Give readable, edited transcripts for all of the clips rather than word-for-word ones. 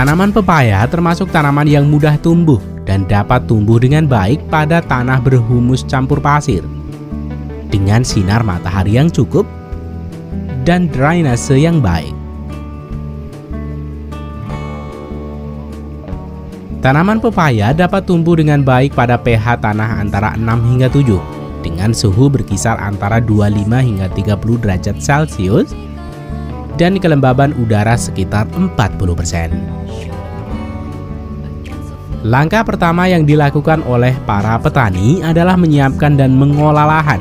Tanaman pepaya termasuk tanaman yang mudah tumbuh dan dapat tumbuh dengan baik pada tanah berhumus campur pasir, dengan sinar matahari yang cukup dan drainase yang baik. Tanaman pepaya dapat tumbuh dengan baik pada pH tanah antara 6 hingga 7, dengan suhu berkisar antara 25 hingga 30 derajat Celcius dan kelembaban udara sekitar 40%. Langkah pertama yang dilakukan oleh para petani adalah menyiapkan dan mengolah lahan.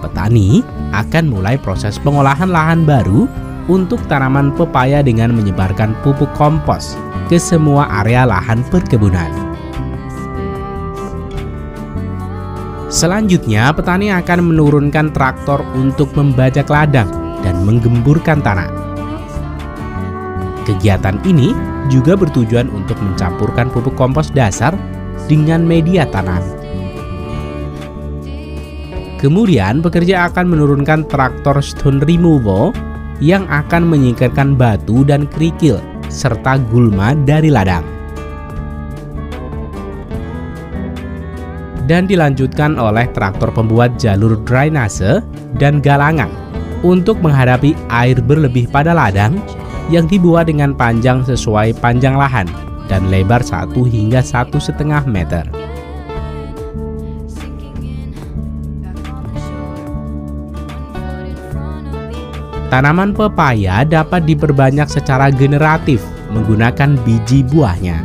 Petani akan mulai proses pengolahan lahan baru untuk tanaman pepaya dengan menyebarkan pupuk kompos ke semua area lahan perkebunan. Selanjutnya, petani akan menurunkan traktor untuk membajak ladang dan menggemburkan tanah. Kegiatan ini juga bertujuan untuk mencampurkan pupuk kompos dasar dengan media tanam. Kemudian, pekerja akan menurunkan traktor stone removal yang akan menyingkirkan batu dan kerikil serta gulma dari ladang. Dan dilanjutkan oleh traktor pembuat jalur drainase dan galangan untuk menghadapi air berlebih pada ladang yang dibuat dengan panjang sesuai panjang lahan dan lebar 1 hingga 1,5 meter. Tanaman pepaya dapat diperbanyak secara generatif menggunakan biji buahnya.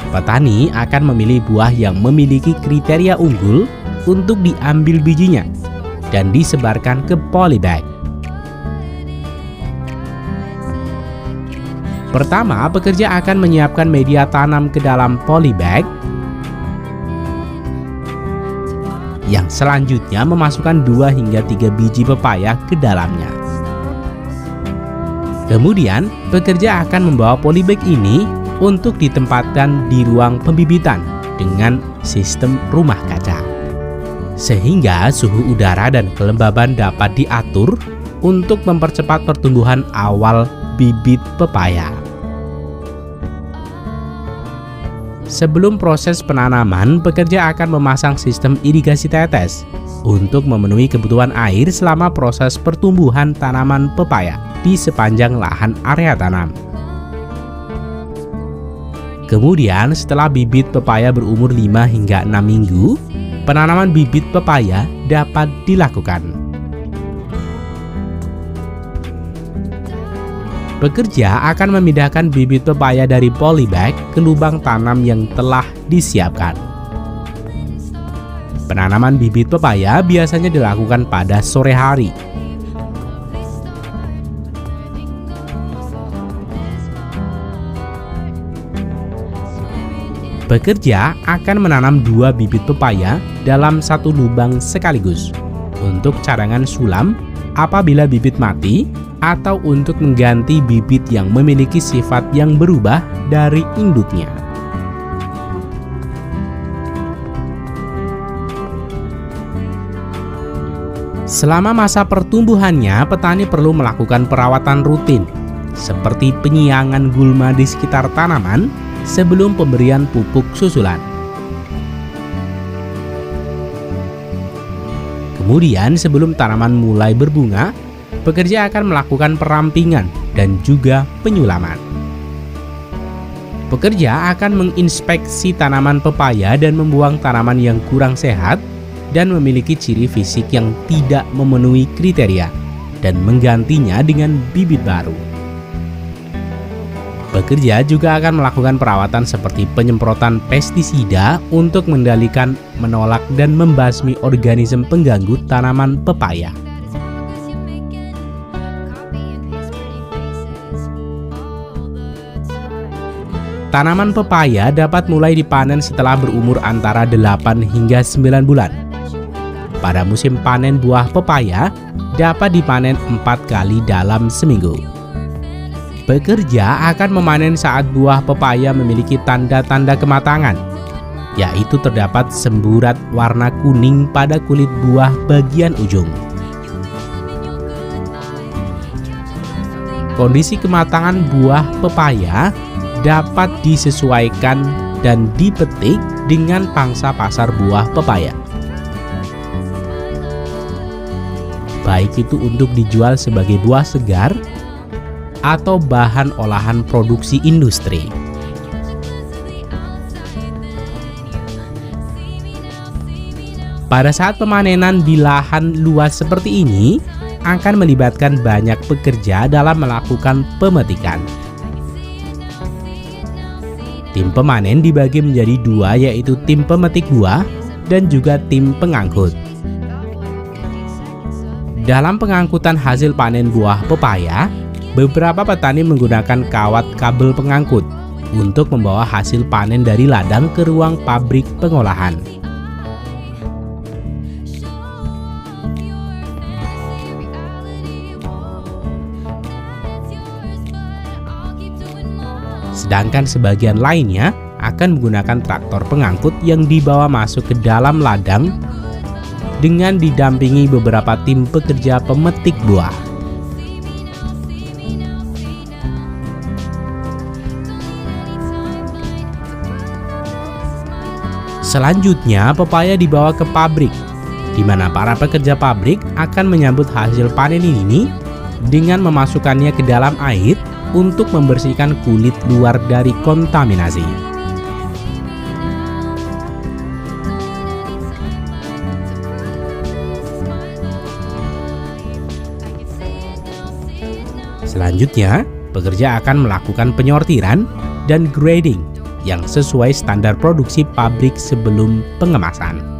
Petani akan memilih buah yang memiliki kriteria unggul untuk diambil bijinya dan disebarkan ke polybag. Pertama, pekerja akan menyiapkan media tanam ke dalam polybag, yang selanjutnya memasukkan 2 hingga 3 biji pepaya ke dalamnya. Kemudian, pekerja akan membawa polybag ini untuk ditempatkan di ruang pembibitan dengan sistem rumah kaca, sehingga suhu udara dan kelembaban dapat diatur untuk mempercepat pertumbuhan awal bibit pepaya. Sebelum proses penanaman, pekerja akan memasang sistem irigasi tetes untuk memenuhi kebutuhan air selama proses pertumbuhan tanaman pepaya di sepanjang lahan area tanam. Kemudian, setelah bibit pepaya berumur 5 hingga 6 minggu, penanaman bibit pepaya dapat dilakukan. Pekerja akan memindahkan bibit pepaya dari polybag ke lubang tanam yang telah disiapkan. Penanaman bibit pepaya biasanya dilakukan pada sore hari. Pekerja akan menanam 2 bibit pepaya dalam 1 lubang sekaligus untuk cadangan sulam apabila bibit mati atau untuk mengganti bibit yang memiliki sifat yang berubah dari induknya. Selama masa pertumbuhannya, petani perlu melakukan perawatan rutin seperti penyiangan gulma di sekitar tanaman sebelum pemberian pupuk susulan. Kemudian, sebelum tanaman mulai berbunga, pekerja akan melakukan perampingan dan juga penyulaman. Pekerja akan menginspeksi tanaman pepaya dan membuang tanaman yang kurang sehat dan memiliki ciri fisik yang tidak memenuhi kriteria dan menggantinya dengan bibit baru. Pekerja juga akan melakukan perawatan seperti penyemprotan pestisida untuk mengendalikan, menolak, dan membasmi organisme pengganggu tanaman pepaya. Tanaman pepaya dapat mulai dipanen setelah berumur antara 8 hingga 9 bulan. Pada musim panen buah pepaya dapat dipanen 4 kali dalam seminggu. Pekerja akan memanen saat buah pepaya memiliki tanda-tanda kematangan, yaitu terdapat semburat warna kuning pada kulit buah bagian ujung. kondisi kematangan buah pepaya dapat disesuaikan dan dipetik dengan pangsa pasar buah pepaya. Baik itu untuk dijual sebagai buah segar atau bahan olahan produksi industri. Pada saat pemanenan di lahan luas seperti ini, akan melibatkan banyak pekerja dalam melakukan pemetikan. Tim pemanen dibagi menjadi dua, yaitu tim pemetik buah dan juga tim pengangkut. Dalam pengangkutan hasil panen buah pepaya, beberapa petani menggunakan kawat kabel pengangkut untuk membawa hasil panen dari ladang ke ruang pabrik pengolahan. Sedangkan sebagian lainnya akan menggunakan traktor pengangkut yang dibawa masuk ke dalam ladang dengan didampingi beberapa tim pekerja pemetik buah. Selanjutnya, pepaya dibawa ke pabrik, di mana para pekerja pabrik akan menyambut hasil panen ini dengan memasukkannya ke dalam air untuk membersihkan kulit luar dari kontaminasi. Selanjutnya, pekerja akan melakukan penyortiran dan grading yang sesuai standar produksi pabrik sebelum pengemasan.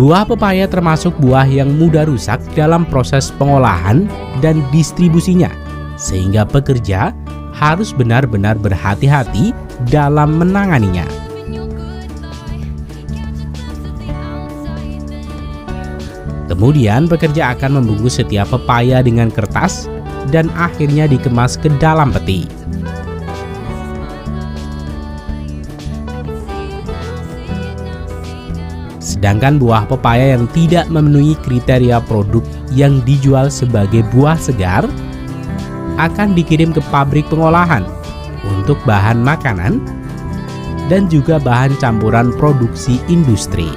Buah pepaya termasuk buah yang mudah rusak dalam proses pengolahan dan distribusinya, sehingga pekerja harus benar-benar berhati-hati dalam menanganinya. Kemudian pekerja akan membungkus setiap pepaya dengan kertas dan akhirnya dikemas ke dalam peti. Sedangkan buah pepaya yang tidak memenuhi kriteria produk yang dijual sebagai buah segar akan dikirim ke pabrik pengolahan untuk bahan makanan dan juga bahan campuran produksi industri.